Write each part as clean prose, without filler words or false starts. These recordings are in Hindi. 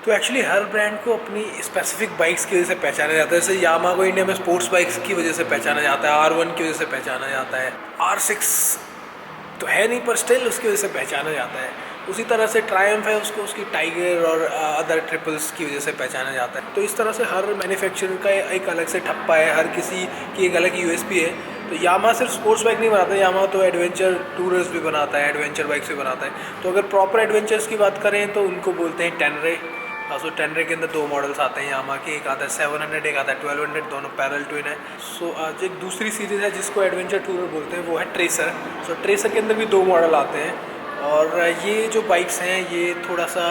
तो एक्चुअली हर ब्रांड को अपनी स्पेसिफिक बाइक्स की वजह से पहचाना जाता है। जैसे यामाहा को इंडिया में स्पोर्ट्स बाइक्स की वजह से पहचाना जाता है, R1 की वजह से पहचाना जाता है, R6 तो है नहीं पर स्टिल उसकी वजह से पहचाना जाता है। उसी तरह से ट्रायम्फ है, उसको उसकी टाइगर और अदर ट्रिपल्स की वजह से पहचाना जाता है। तो इस तरह से हर मैन्युफैक्चरर का एक अलग से ठप्पा है, हर किसी की एक अलग यूएसपी है। तो यामाहा सिर्फ स्पोर्ट्स बाइक नहीं बनाता है, यामाहा तो एडवेंचर टूरर्स भी बनाता है, एडवेंचर बाइक्स भी बनाता है। तो अगर प्रॉपर एडवेंचर्स की बात करें तो उनको बोलते हैं टेनरे। सो टेनरे के अंदर 2 मॉडल्स आते हैं यामाहा के, एक आता है 700, एक आता है 1200, दोनों पैरेलल ट्विन है। सो आज एक दूसरी सीरीज़ है जिसको एडवेंचर टूरर बोलते हैं, वो है ट्रेसर। सो ट्रेसर के अंदर भी 2 मॉडल आते हैं। और ये जो बाइक्स हैं ये थोड़ा सा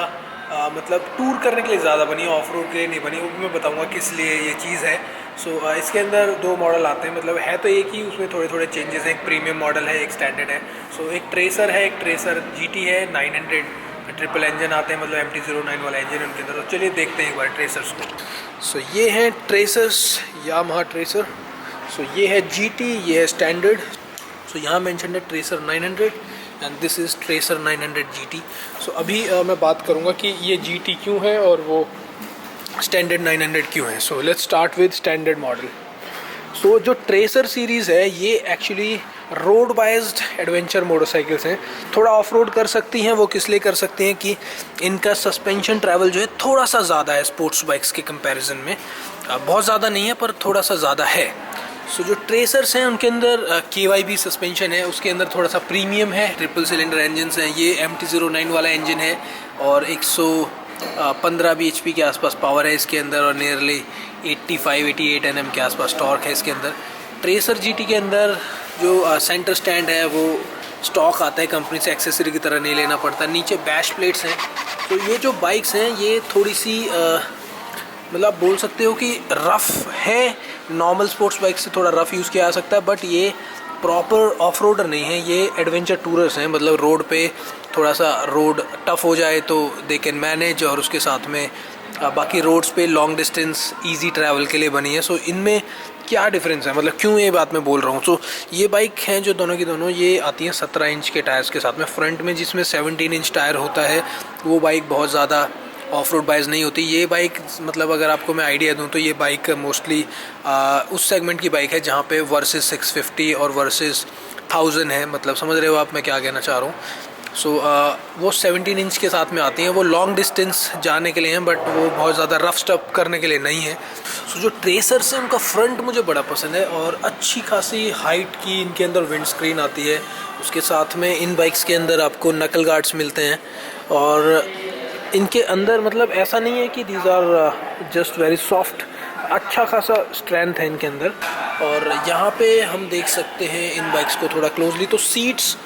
मतलब टूर करने के लिए ज़्यादा बनी, ऑफ रोड के लिए नहीं बनी। वो भी मैं बताऊंगा किस लिए ये चीज़ है। सो इसके अंदर 2 मॉडल आते हैं, मतलब है तो एक ही, उसमें थोड़े थोड़े चेंजेस हैं। एक प्रीमियम मॉडल है, एक स्टैंडर्ड है। सो एक ट्रेसर है, एक ट्रेसर GT है 900, ट्रिपल इंजन आते हैं, मतलब MT-09 वाला इंजन है उनके अंदर। तो चलिए देखते हैं एक बार ट्रेसर्स को। सो ये हैं ट्रेसर्स, यामाहा ट्रेसर। सो ये है GT, ये है स्टैंडर्ड। सो यहाँ मेंशन है tracer 900 and this is tracer 900 GT। सो अभी मैं बात करूँगा कि ये GT क्यों है और वो स्टैंडर्ड 900 क्यों है। So let's start with standard model. So जो ट्रेसर सीरीज़ है ये actually road biased adventure motorcycles हैं। थोड़ा ऑफ रोड कर सकती हैं, वो किस लिए कर सकती हैं कि इनका सस्पेंशन ट्रैवल जो है थोड़ा सा ज़्यादा है स्पोर्ट्स बाइक्स के कंपैरिजन में। बहुत ज़्यादा नहीं है पर थोड़ा सा ज़्यादा है। सो जो ट्रेसर्स हैं उनके अंदर KYB सस्पेंशन है, उसके अंदर थोड़ा सा प्रीमियम है, ट्रिपल सिलेंडर इंजन हैं। ये MT-09 वाला इंजन है और 115 bhp के आसपास पावर है इसके अंदर और नियरली 85-88 Nm के आसपास टॉर्क है इसके अंदर। ट्रेसर GT के अंदर जो सेंटर स्टैंड है वो स्टॉक आता है कंपनी से, एक्सेसरी की तरह नहीं लेना पड़ता। नीचे बैश प्लेट्स हैं। तो ये जो बाइक्स हैं ये थोड़ी सी मतलब बोल सकते हो कि रफ़ है, नॉर्मल स्पोर्ट्स बाइक से थोड़ा रफ़ यूज़ किया जा सकता है, बट ये प्रॉपर ऑफ रोडर नहीं है, ये एडवेंचर टूरर्स हैं। मतलब रोड पे थोड़ा सा रोड टफ हो जाए तो दे कैन मैनेज, और उसके साथ में बाकी रोड्स पे लॉन्ग डिस्टेंस इजी ट्रैवल के लिए बनी है। सो इनमें क्या डिफरेंस है, मतलब क्यों ये बात मैं बोल रहा हूँ। सो ये बाइक हैं जो दोनों की दोनों ये आती हैं 17 इंच के टायर्स के साथ में। फ्रंट में जिसमें 17 इंच टायर होता है वो बाइक बहुत ज़्यादा ऑफ रोड बाइक नहीं होती। ये बाइक मतलब अगर आपको मैं आइडिया दूं तो ये बाइक मोस्टली उस सेगमेंट की बाइक है जहाँ पे वर्सेस 650 और वर्सेस 1000 है। मतलब समझ रहे हो आप मैं क्या कहना चाह रहा हूँ। सो वो 17 इंच के साथ में आती हैं। वो लॉन्ग डिस्टेंस जाने के लिए हैं बट वो बहुत ज़्यादा रफ स्टफ करने के लिए नहीं है। सो जो ट्रेसर्स है उनका फ्रंट मुझे बड़ा पसंद है और अच्छी खासी हाइट की इनके अंदर विंड स्क्रीन आती है। उसके साथ में इन बाइक्स के अंदर आपको नकल गार्ड्स मिलते हैं और इनके अंदर मतलब ऐसा नहीं है कि these are just very soft, अच्छा खासा स्ट्रेंथ है इनके अंदर। और यहाँ पे हम देख सकते हैं इन बाइक्स को थोड़ा क्लोजली, तो सीट्स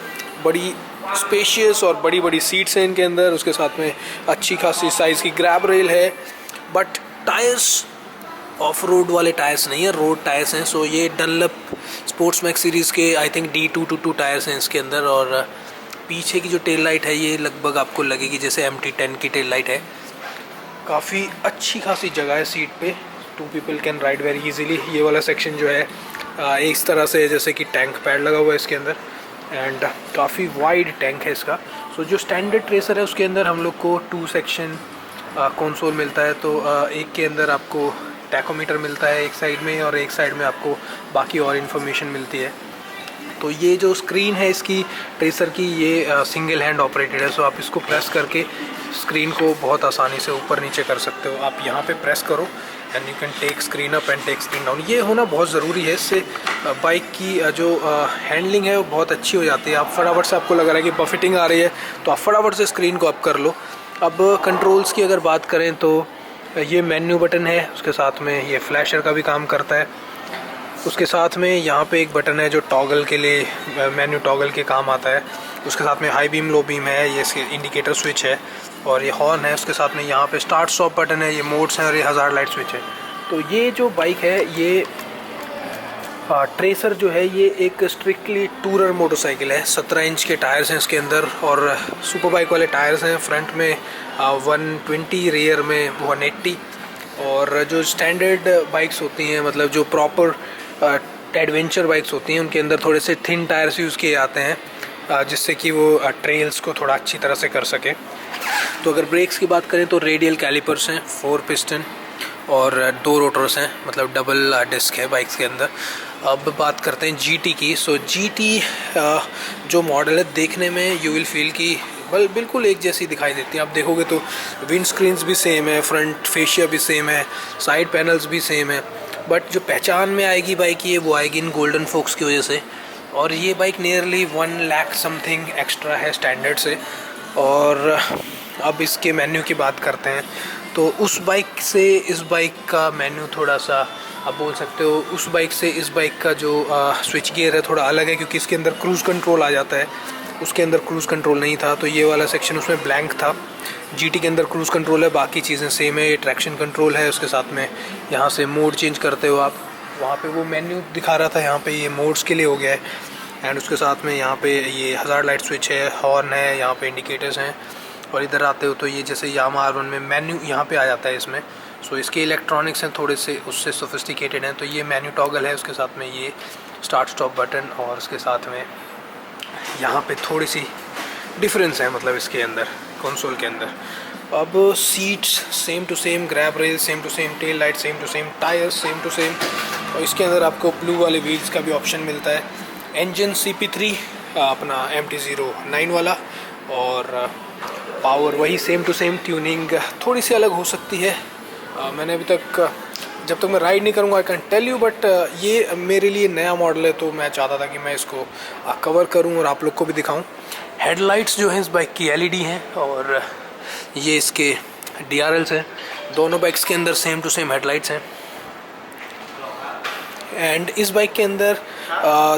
बड़ी स्पेशियस और बड़ी बड़ी सीट्स हैं इनके अंदर। उसके साथ में अच्छी खासी साइज़ की ग्रैब रेल है, बट टायर्स ऑफ रोड वाले टायर्स नहीं है, रोड टायर्स हैं। सो ये डनलप स्पोर्ट्स मैक्स सीरीज़ के आई थिंक D222 टायर्स हैं इसके अंदर। और पीछे की जो टेल लाइट है ये लगभग आपको लगेगी जैसे MT-10 की टेल लाइट है। काफ़ी अच्छी खासी जगह है सीट पे, 2 people can ride very easily. ये वाला सेक्शन जो है इस तरह से जैसे कि टैंक पैड लगा हुआ है इसके अंदर एंड काफ़ी वाइड टैंक है इसका। सो जो स्टैंडर्ड ट्रेसर है उसके अंदर हम लोग को 2 सेक्शन कंसोल मिलता है। तो एक के अंदर आपको टैकोमीटर मिलता है एक साइड में और एक साइड में आपको बाकी और इन्फॉर्मेशन मिलती है। तो ये जो स्क्रीन है इसकी ट्रेसर की ये सिंगल हैंड ऑपरेटेड है। सो आप इसको प्रेस करके स्क्रीन को बहुत आसानी से ऊपर नीचे कर सकते हो। आप यहाँ पे प्रेस करो and you can take screen up and take screen down. ये होना बहुत ज़रूरी है, इससे बाइक की जो हैंडलिंग है वो बहुत अच्छी हो जाती है। आप फटाफट से आपको लग रहा है कि बफिटिंग आ रही है तो आप फटाफट से स्क्रीन को अप कर लो। अब कंट्रोल्स की अगर बात करें तो ये मेन्यू बटन है, उसके साथ में ये फ्लैशर का भी काम करता है। उसके साथ में यहाँ पे एक बटन है जो टॉगल के लिए, मेन्यू टॉगल के काम आता है। उसके साथ में हाई बीम लो बीम है, ये इसके इंडिकेटर स्विच है और ये हॉर्न है। उसके साथ में यहाँ पे स्टार्ट स्टॉप बटन है, ये मोड्स हैं और ये हज़ार लाइट स्विच है। तो ये जो बाइक है ये ट्रेसर जो है ये एक स्ट्रिक्टली टूरर मोटरसाइकिल है। 17 इंच के टायर्स हैं इसके अंदर और सुपर बाइक वाले टायर्स हैं। फ्रंट में 120, रियर में 180। और जो स्टैंडर्ड बाइक्स होती हैं मतलब जो प्रॉपर एडवेंचर बाइक्स होती हैं उनके अंदर थोड़े से थिन टायर्स यूज़ किए जाते हैं। जिससे कि वो ट्रेल्स को थोड़ा अच्छी तरह से कर सके। तो अगर ब्रेक्स की बात करें तो रेडियल कैलिपर्स हैं, 4 पिस्टन और 2 रोटर्स हैं, मतलब डबल डिस्क है बाइक्स के अंदर। अब बात करते हैं GT की। सो GT जो मॉडल है देखने में यू विल फील कि बिल्कुल एक जैसी दिखाई देती है। आप देखोगे तो विंड स्क्रीन्स भी सेम है, फ्रंट फेशिया भी सेम है, साइड पैनल्स भी सेम है, बट जो पहचान में आएगी बाइक की वो आएगी इन गोल्डन फोक्स की वजह से। और ये bike nearly 1 lakh something extra है स्टैंडर्ड से। और अब इसके मेन्यू की बात करते हैं तो उस बाइक से इस बाइक का मेन्यू थोड़ा सा आप बोल सकते हो, उस बाइक से इस बाइक का जो स्विच गियर है थोड़ा अलग है, क्योंकि इसके अंदर क्रूज़ कंट्रोल आ जाता है, उसके अंदर क्रूज़ कंट्रोल नहीं था। तो ये वाला सेक्शन उसमें ब्लैंक था। GT के अंदर क्रूज़ कंट्रोल है, बाकी चीज़ें सेम है। ये ट्रैक्शन कंट्रोल है, उसके साथ में यहाँ से मोड चेंज करते हो आप। वहाँ पे वो मेन्यू दिखा रहा था, यहाँ पे ये मोड्स के लिए हो गया है। एंड उसके साथ में यहाँ पे ये हज़ार्ड लाइट स्विच है, हॉर्न है, यहाँ पे इंडिकेटर्स हैं। और इधर आते हो तो ये जैसे यामा R1 में मेन्यू यहाँ पे आ जाता है इसमें। सो इसके इलेक्ट्रॉनिक्स हैं थोड़े से उससे सोफिस्टिकेटेड हैं। तो ये मेन्यू टॉगल है, उसके साथ में ये स्टार्ट स्टॉप बटन, और उसके साथ में यहाँ पे थोड़ी सी डिफरेंस है मतलब इसके अंदर कंसोल के अंदर। अब seats same to same, grab rail same to same, tail light same to same, tyres same to same. और इसके अंदर आपको ब्लू वाले व्हील्स का भी ऑप्शन मिलता है। इंजन CP3 अपना MT-09 वाला, और पावर वही सेम टू सेम। ट्यूनिंग थोड़ी सी अलग हो सकती है, मैंने अभी तक जब तक मैं राइड नहीं करूँगा I can tell you, but ये मेरे लिए नया मॉडल है तो मैं चाहता था कि मैं इसको कवर करूँ और आप लोग को भी दिखाऊँ। हेडलाइट्स जो हैं इस बाइक की LED हैं, और ये इसके DRLs हैं। दोनों बाइक्स के अंदर सेम टू सेम हेडलाइट्स हैं। एंड इस बाइक के अंदर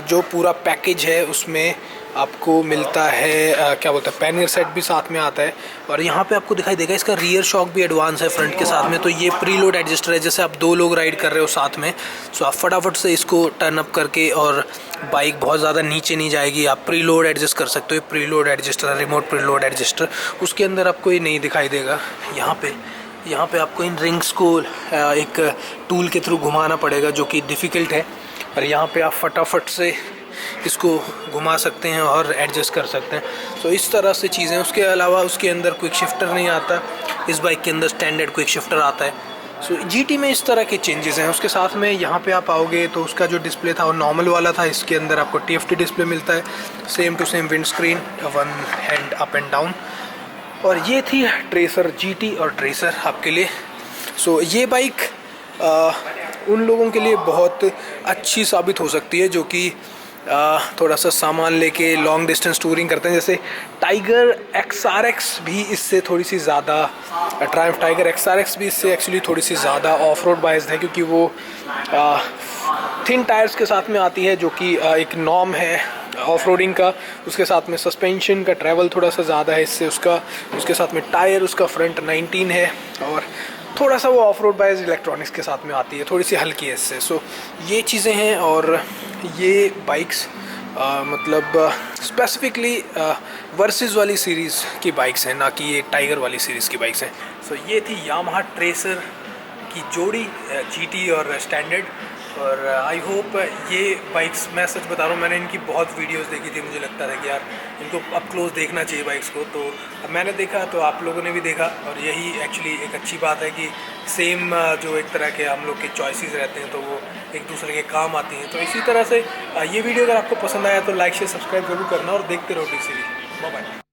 जो पूरा पैकेज है उसमें आपको मिलता है क्या बोलते हैं, पैनियर सेट भी साथ में आता है। और यहाँ पे आपको दिखाई देगा इसका रियर शॉक भी एडवांस है फ्रंट के साथ में। तो ये प्रीलोड एडजस्टर है, जैसे आप 2 लोग राइड कर रहे हो साथ में, सो आप फटाफट से इसको टर्न अप करके, और बाइक बहुत ज़्यादा नीचे नहीं जाएगी, आप प्रीलोड एडजस्ट कर सकते हो। Preload adjuster, remote preload adjuster, उसके अंदर आपको ये नहीं दिखाई देगा। यहाँ पे आपको इन रिंग्स को एक टूल के थ्रू घुमाना पड़ेगा, जो कि डिफ़िकल्ट है। और यहाँ पे आप फटाफट से इसको घुमा सकते हैं और एडजस्ट कर सकते हैं। सो इस तरह से चीज़ें। उसके अलावा उसके अंदर क्विक शिफ्टर नहीं आता, इस बाइक के अंदर स्टैंडर्ड क्विक शिफ्टर आता है। सो GT में इस तरह के चेंजेस हैं। उसके साथ में यहाँ पे आप आओगे तो उसका जो डिस्प्ले था वो नॉर्मल वाला था, इसके अंदर आपको TFT डिस्प्ले मिलता है, same to same windscreen, 1 hand up and down. और ये थी ट्रेसर GT और ट्रेसर आपके लिए। सो ये बाइक उन लोगों के लिए बहुत अच्छी साबित हो सकती है जो कि थोड़ा सा सामान लेके लॉन्ग डिस्टेंस टूरिंग करते हैं। जैसे टाइगर XRX भी इससे थोड़ी सी ज़्यादा, ट्रायम्फ टाइगर XRX भी इससे एक्चुअली थोड़ी सी ज़्यादा ऑफ रोड बाइज्ड है, क्योंकि वो थिन टायर्स के साथ में आती है, जो कि एक नॉर्म है ऑफ रोडिंग का। उसके साथ में सस्पेंशन का ट्रैवल थोड़ा सा ज़्यादा है इससे उसका। उसके साथ में टायर उसका फ्रंट 19 है, और थोड़ा सा वो ऑफ रोड बाइज इलेक्ट्रॉनिक्स के साथ में आती है, थोड़ी सी हल्की है इससे। सो ये चीज़ें हैं। और ये बाइक्स मतलब स्पेसिफिकली वर्सेस वाली सीरीज़ की बाइक्स हैं, ना कि ये टाइगर वाली सीरीज़ की बाइक्स हैं। सो ये थी यामाहा ट्रेसर की जोड़ी, GT और स्टैंडर्ड। और आई होप ये बाइक्स, मैं सच बता रहा हूँ, मैंने इनकी बहुत वीडियोस देखी थी, मुझे लगता था कि यार इनको अप क्लोज देखना चाहिए बाइक्स को। तो मैंने देखा, तो आप लोगों ने भी देखा, और यही एक्चुअली एक अच्छी बात है कि सेम जो एक तरह के हम लोग के चॉइसेस रहते हैं तो वो एक दूसरे के काम आती हैं। तो इसी तरह से ये वीडियो अगर आपको पसंद आया तो लाइक शेयर सब्सक्राइब जरूर करना, और देखते रहो डी सीरीज। Bye bye.